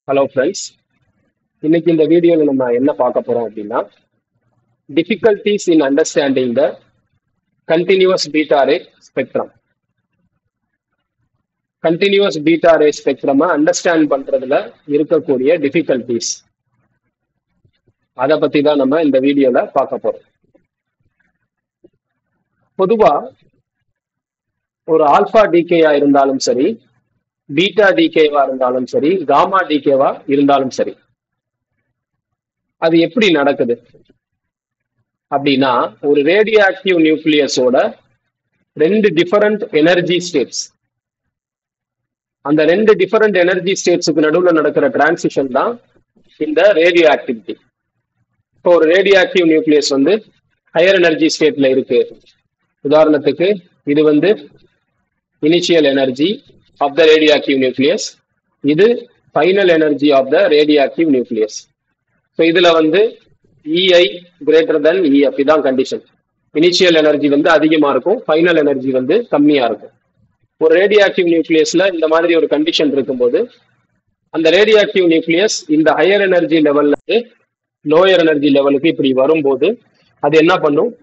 Hello friends, இன்னைக்கு இந்த வீடியோவில் நம்ம என்ன பார்க்க போறோம் அப்படின்னா difficulties in understanding the continuous beta ray spectrum. Continuous beta ray ஸ்பெக்ட்ரமை அண்டர்ஸ்டாண்ட் பண்றதுல இருக்கக்கூடிய டிஃபிகல்டிஸ், அதை பத்தி தான் நம்ம இந்த வீடியோல பார்க்க போறோம். பொதுவா ஒரு ஆல்பா டிகேயா இருந்தாலும் சரி, பீட்டா டிகேவா இருந்தாலும் சரி, காமா டிகேவா இருந்தாலும் சரி, அது எப்படி நடக்குது அப்படின்னா, ஒரு ரேடியோ ஆக்டிவ் நியூக்ளியஸோட ரெண்டு டிஃபரண்ட் எனர்ஜி ஸ்டேட்ஸ், அந்த ரெண்டு டிஃபரண்ட் எனர்ஜி ஸ்டேட்ஸுக்கு நடுவில் நடக்கிற டிரான்சிஷன் தான் இந்த ரேடியோ ஆக்டிவிட்டி. இப்போ ஒரு ரேடியோ ஆக்டிவ் நியூக்ளியஸ் வந்து ஹையர் எனர்ஜி ஸ்டேட்ல இருக்கு. உதாரணத்துக்கு இது initial energy of the radioactive nucleus, இது final energy of the radioactive nucleus. So இதுல இஐ கிரேட்டர் தென் இஎஃப் இதான் கண்டிஷன். இனிஷியல் எனர்ஜி அதிகமா இருக்கும், ஃபைனல் எனர்ஜி கம்மியா இருக்கும். ஒரு ரேடியோ ஆக்டிவ் நியூக்ளியஸ்ல இந்த மாதிரி ஒரு கண்டிஷன் இருக்கும்போது, அந்த ரேடியோ ஆக்டிவ் நியூக்ளியஸ் இந்த ஹையர் எனர்ஜி லெவல்ல இருந்து லோயர் எனர்ஜி லெவலுக்கு இப்படி வரும்போது அது என்ன பண்ணும்?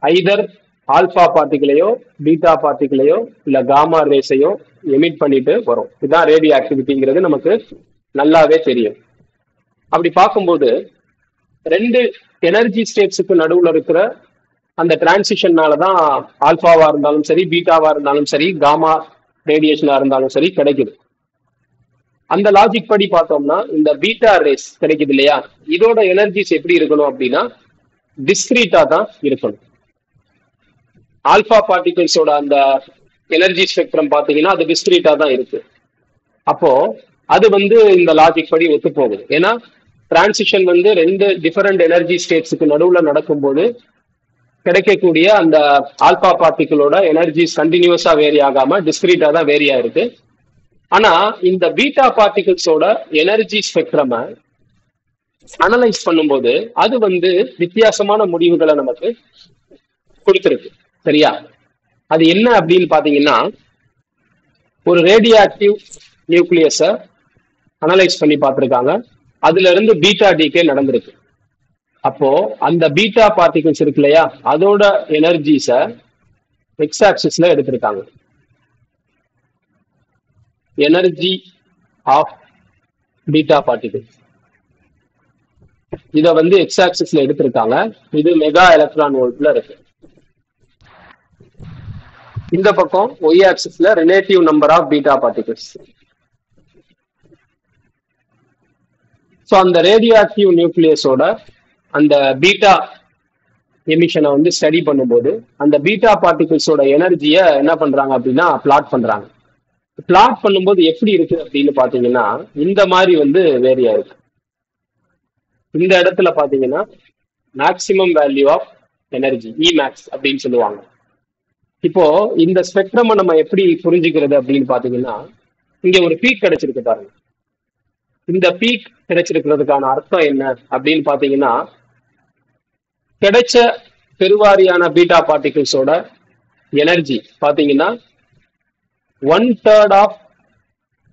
ஐதர் ஆல்பா பார்ட்டிகளையோ பீட்டா பார்ட்டிகளையோ இல்ல காமா ரேஸையோ எமிட் பண்ணிட்டு வரும். இதுதான் ரேடியோ ஆக்டிவிட்டிங்கிறது நமக்கு நல்லாவே தெரியும். அப்படி பார்க்கும்போது ரெண்டு எனர்ஜி ஸ்டேட்ஸுக்கு நடுவில் இருக்கிற அந்த டிரான்சிஷன்னால தான் ஆல்பாவா இருந்தாலும் சரி, பீட்டாவா இருந்தாலும் சரி, காமா ரேடியேஷனா இருந்தாலும் சரி கிடைக்குது. அந்த லாஜிக் படி பார்த்தோம்னா இந்த பீட்டா ரேஸ் கிடைக்குது இல்லையா, இதோட எனர்ஜிஸ் எப்படி இருக்கணும் அப்படின்னா டிஸ்கிரீட்டா தான் இருக்கணும். ஆல்பா பார்ட்டிகல்ஸோட அந்த எனர்ஜி ஸ்பெக்ட்ரம் பார்த்தீங்கன்னா அது டிஸ்கிரீட்டா தான் இருக்கு. அப்போ அது இந்த லாஜிக் படி ஒத்து போகுது. ஏன்னா டிரான்சிஷன் ரெண்டு டிஃபரெண்ட் எனர்ஜி ஸ்டேட்ஸுக்கு நடுவில் நடக்கும்போது கிடைக்கக்கூடிய அந்த ஆல்பா பார்ட்டிகளோட எனர்ஜிஸ் கண்டினியூஸா வேரி ஆகாம டிஸ்கிரீட்டா தான் வேரி ஆயிருக்கு. ஆனா இந்த பீட்டா பார்ட்டிகல்ஸோட எனர்ஜி ஸ்பெக்ட்ரமை அனலைஸ் பண்ணும்போது அது வித்தியாசமான முடிவுகளை நமக்கு கொடுத்துருக்கு. சரியா? அது என்ன அப்படின்னு பாத்தீங்கன்னா, ஒரு ரேடியோ ஆக்டிவ் நியூக்ளியஸ அனலைஸ் பண்ணி பார்த்திருக்காங்க. அதுல இருந்து பீட்டா டிகே நடந்திருக்கு. அப்போ அந்த பீட்டா பார்ட்டிகல்ஸ் இருக்கு இல்லையா, அதோட எனர்ஜிஸ எக்ஸ் ஆக்சிஸ்ல எடுத்திருக்காங்க. எனர்ஜி ஆஃப் பீட்டா பார்ட்டிகல்ஸ் இத எக்ஸ் ஆக்சிஸ்ல எடுத்திருக்காங்க. இது மெகா எலக்ட்ரான் வோல்ட்ல இருக்கு. இந்த பக்கம் ஒய் ஆக்சிஸ்ல relative number of beta particles. So அந்த ரேடியோ ஆக்டிவ் நியூக்ளியஸோட அந்த பீட்டா எமிஷனை ஸ்டடி பண்ணும்போது அந்த பீட்டா பார்ட்டிகல்ஸோட எனர்ஜியை என்ன பண்றாங்க அப்படின்னா பிளாட் பண்றாங்க. பிளாட் பண்ணும்போது எப்படி இருக்கு அப்படின்னு பாத்தீங்கன்னா இந்த மாதிரி வேரியா இருக்கு. இந்த இடத்துல பாத்தீங்கன்னா maximum value of energy e max அப்படின்னு சொல்லுவாங்க. இப்போ இந்த ஸ்பெக்ட்ரம் நம்ம எப்படி புரிஞ்சுக்கிறது அப்படின்னு பாத்தீங்கன்னா, இங்க ஒரு பீக் கிடைச்சிருக்கு பாருங்க. இந்த பீக் கிடைச்சிருக்கிறதுக்கான அர்த்தம் என்ன அப்படின்னு பாத்தீங்கன்னா, கிடைச்ச பெருவாரியான பீட்டா பார்ட்டிகிள்ஸோட எனர்ஜி பாத்தீங்கன்னா 1/3 ஆஃப்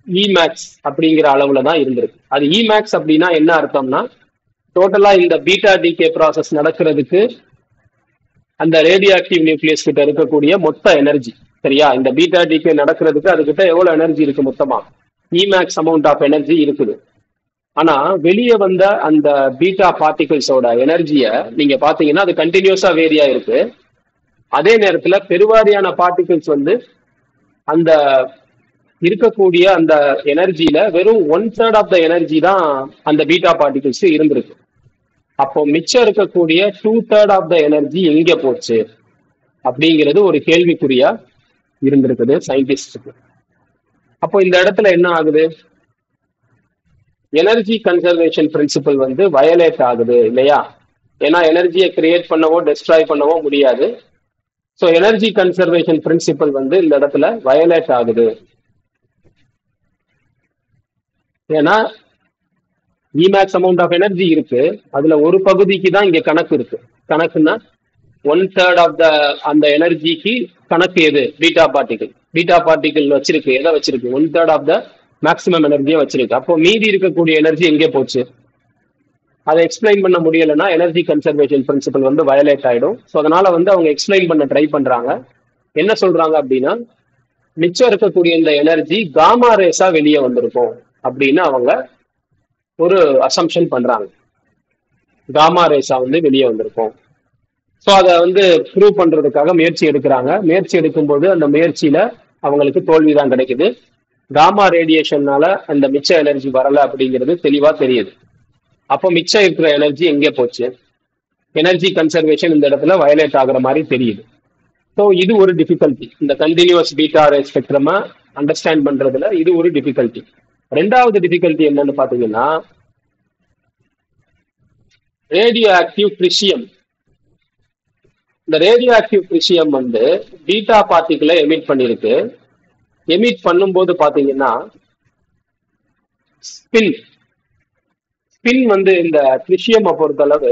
இமேக்ஸ் அப்படிங்கிற அளவுல தான் இருந்திருக்கு. அது இமேக்ஸ் அப்படின்னா என்ன அர்த்தம்னா, டோட்டலா இந்த பீட்டா டிகே ப்ராசஸ் நடக்கிறதுக்கு அந்த ரேடியோ ஆக்டிவ் நியூக்ளியஸ் கிட்ட இருக்கக்கூடிய மொத்த எனர்ஜி. சரியா? இந்த பீட்டா டிகே நடக்கிறதுக்கு அதுகிட்ட எவ்வளவு எனர்ஜி இருக்கு? மொத்தமா இமேக்ஸ் அமௌண்ட் ஆஃப் எனர்ஜி இருக்குது. ஆனா வெளியே வந்த அந்த பீட்டா பார்ட்டிகல்ஸோட எனர்ஜிய நீங்க பாத்தீங்கன்னா அது கண்டினியூஸா வேரியா இருக்கு. அதே நேரத்துல பெருவாரியான பார்ட்டிகல்ஸ் அந்த இருக்கக்கூடிய அந்த எனர்ஜியில வெறும் 1/3 ஆஃப் த எனர்ஜி தான் அந்த பீட்டா பார்ட்டிகல்ஸ் இருந்திருக்கு. அப்போ மிச்சம் இருக்கக்கூடிய 2/3 ஆஃப் த எனர்ஜி எங்க போச்சு அப்படிங்கிறது ஒரு கேள்விக்குறியா இருந்திருக்குது சயின்டிஸ்டுக்கு. அப்போ இந்த இடத்துல என்ன ஆகுது? எனர்ஜி கன்சர்வேஷன் பிரின்சிபல் வயலேட் ஆகுது இல்லையா? ஏன்னா எனர்ஜியை கிரியேட் பண்ணவோ டெஸ்ட்ராய் பண்ணவோ முடியாது. ஸோ எனர்ஜி கன்சர்வேஷன் பிரின்சிபல் இந்த இடத்துல வயலேட் ஆகுது. ஏன்னா இமேக்ஸ் அமௌண்ட் ஆஃப் எனர்ஜி இருக்கு, அதுல ஒரு பகுதிக்கு தான் இங்க கணக்கு இருக்கு. கணக்குன்னா 1/3 ஆஃப் த அந்த எனர்ஜிக்கு கணக்கு எது? Beta particle. பீட்டா பார்ட்டிகல் வச்சிருக்கு, எதை வச்சிருக்கு? 1/3 ஆஃப் த மேக்சிமம் எனர்ஜியை வச்சிருக்கு. அப்போ மீதி இருக்கக்கூடிய எனர்ஜி எங்கே போச்சு? அதை எக்ஸ்பிளைன் பண்ண முடியலைன்னா எனர்ஜி கன்சர்வேஷன் பிரின்சிபல் வந்து வயலேட் ஆயிடும். ஸோ அதனால வந்து அவங்க எக்ஸ்பிளைன் பண்ண ட்ரை பண்றாங்க. என்ன சொல்றாங்க அப்படின்னா, மிச்சம் இருக்கக்கூடிய இந்த எனர்ஜி காமா ரேஸா வெளியே வந்திருக்கும் அப்படின்னு அவங்க ஒரு அசம்ஷன் பண்றாங்க. காமா ரேஸா வந்து வெளியே வந்திருக்கும். ஸோ அதை வந்து ப்ரூவ் பண்றதுக்காக முயற்சி எடுக்கிறாங்க. முயற்சி எடுக்கும்போது அந்த முயற்சியில அவங்களுக்கு தோல்விதான் கிடைக்குது. காமா ரேடியேஷன்னால அந்த மிச்ச எனர்ஜி வரல அப்படிங்கிறது தெளிவா தெரியுது. அப்போ மிச்சம் இருக்கிற எனர்ஜி எங்கே போச்சு? எனர்ஜி கன்சர்வேஷன் இந்த இடத்துல வயலேட் ஆகுற மாதிரி தெரியுது. ஸோ இது ஒரு டிஃபிகல்ட்டி. இந்த கண்டினியூஸ் பீட்டா ரே ஸ்பெக்ட்ரமை அண்டர்ஸ்டாண்ட் பண்றதுல இது ஒரு டிஃபிகல்ட்டி. ரெண்டாவது டிஃபிகல்ட்டி என்னன்னு பாத்தீங்கன்னா, ரேடியோ ஆக்டிவ் ட்ரிஷியம். இந்த ரேடியோ ஆக்டிவ் ட்ரிஷியம் வந்து பீட்டா பார்ட்டிகளை எமிட் பண்ணிருக்கு. எமிட் பண்ணும்போது பாத்தீங்கன்னா ஸ்பின் வந்து இந்த ட்ரிஷியமை பொறுத்தளவு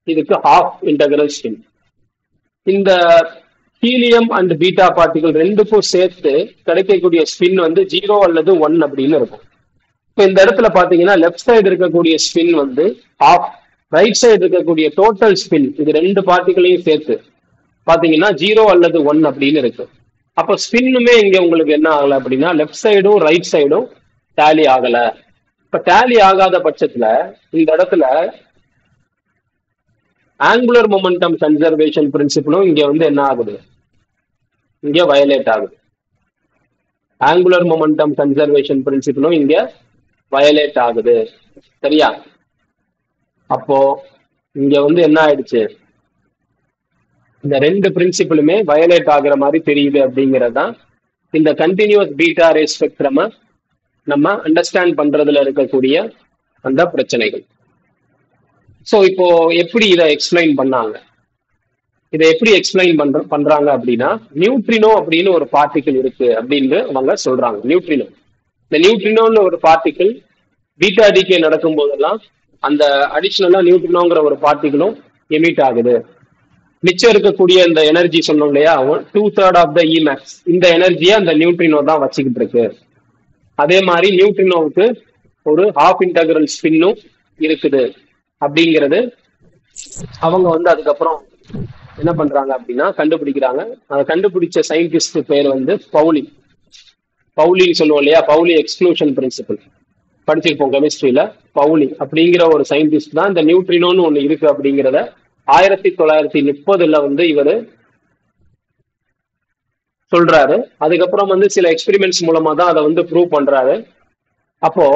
இதுக்கு ஹாஃப் இன்டகிரல் ஸ்பின். இந்த ஹீலியம் அண்ட் பீட்டா பார்ட்டிகள் ரெண்டுக்கும் சேர்த்து கிடைக்கக்கூடிய ஸ்பின் வந்து 0 அல்லது 1 அப்படின்னு இருக்கும். இப்போ இந்த இடத்துல பாத்தீங்கன்னா லெஃப்ட் சைடு இருக்கக்கூடிய ஸ்பின் வந்து ஹாஃப், ரைட் சைடு இருக்கக்கூடிய டோட்டல் ஸ்பின் இது ரெண்டு பார்ட்டிகளையும் சேர்த்து பாத்தீங்கன்னா 0 அல்லது 1 அப்படின்னு இருக்கு. அப்போ ஸ்பின்னுமே இங்க உங்களுக்கு என்ன ஆகல அப்படின்னா லெஃப்ட் சைடும் ரைட் சைடும் டேலி ஆகல. இப்ப டேலி ஆகாத பட்சத்துல இந்த இடத்துல ஆங்குலர் மொமெண்டம் கன்சர்வேஷன் பிரின்சிபலும் இங்க வந்து என்ன ஆகுது? இங்க வயலேட் ஆகுது. ஆங்குலர் மொமெண்டம் கன்சர்வேஷன் பிரின்சிபலும் இங்க வயலேட் ஆகுது. சரியா? அப்போ இங்க வந்து என்ன ஆயிடுச்சு? இந்த ரெண்டு பிரின்சிபலுமே வயலேட் ஆகுற மாதிரி தெரியுது. அப்படிங்கறதுதான் இந்த கண்டினியூஸ் பீட்டா ரே ஸ்பெக்ட்ரமை நம்ம அண்டர்ஸ்டாண்ட் பண்றதுல இருக்கக்கூடிய அந்த பிரச்சனைகள். ஸோ இப்போ எப்படி இதை எக்ஸ்பிளைன் பண்ணாங்க? இதை எப்படி எக்ஸ்பிளைன் பண்றாங்க அப்படின்னா, நியூட்ரினோ அப்படின்னு ஒரு பார்ட்டிகிள் இருக்கு அப்படின்னு அவங்க சொல்றாங்க. நியூட்ரினோ, இந்த நியூட்ரினோன்னு ஒரு பார்ட்டிகிள் பீட்டா டிகே நடக்கும் போதெல்லாம் அந்த அடிஷனலா நியூட்ரினோங்கிற ஒரு பார்ட்டிகிளும் எமிட் ஆகுது. மிச்சம் இருக்கக்கூடிய இந்த எனர்ஜி சொன்னோம் இல்லையா, 2/3 ஆஃப் த இமேக்ஸ், இந்த எனர்ஜியை அந்த நியூட்ரினோ தான் வச்சுக்கிட்டு இருக்கு. அதே மாதிரி நியூட்ரினோவுக்கு ஒரு ஹாஃப் இன்டகிரல் ஸ்பின்னும் இருக்குது அப்படிங்கிறது அவங்க வந்து அதுக்கப்புறம் என்ன பண்றாங்க அப்படின்னா கண்டுபிடிக்கிறாங்க. அதை கண்டுபிடிச்ச சயின்டிஸ்ட் பேர் வந்து பவுலின்னு சொல்லுவோம் இல்லையா, பவுலி எக்ஸ்க்ளூஷன் பிரின்சிபல் படிச்சிருப்போம் கெமிஸ்ட்ரியில. பவுலி அப்படிங்கிற ஒரு சயின்டிஸ்ட் தான் இந்த நியூட்ரினோன்னு ஒண்ணு இருக்கு அப்படிங்கிறத 1930 வந்து இவரு சொல்றாரு. அதுக்கப்புறம் வந்து சில எக்ஸ்பெரிமெண்ட்ஸ் மூலமா தான் அதை வந்து ப்ரூவ் பண்றாரு. அப்போ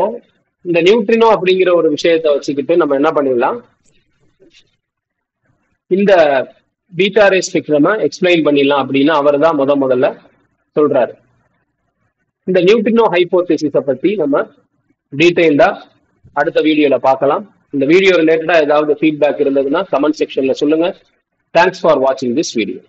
இந்த நியூட்ரினோ அப்படிங்கிற ஒரு விஷயத்தை வச்சுக்கிட்டு நம்ம என்ன பண்ணிடலாம், இந்த பீட்டா ரே ஸ்பெக்ட்ரமை எக்ஸ்பிளைன் பண்ணிடலாம் அப்படின்னு அவர் தான் முதல்ல சொல்றாரு. இந்த நியூட்ரினோ ஹைபோதேசிஸை பத்தி நம்ம டீடைல்டா அடுத்த வீடியோல பார்க்கலாம். இந்த வீடியோ ரிலேட்டடா ஏதாவது ஃபீட்பேக் இருந்ததுன்னா கமெண்ட் செக்ஷன்ல சொல்லுங்க. தேங்க்ஸ் ஃபார் வாட்சிங் திஸ் வீடியோ.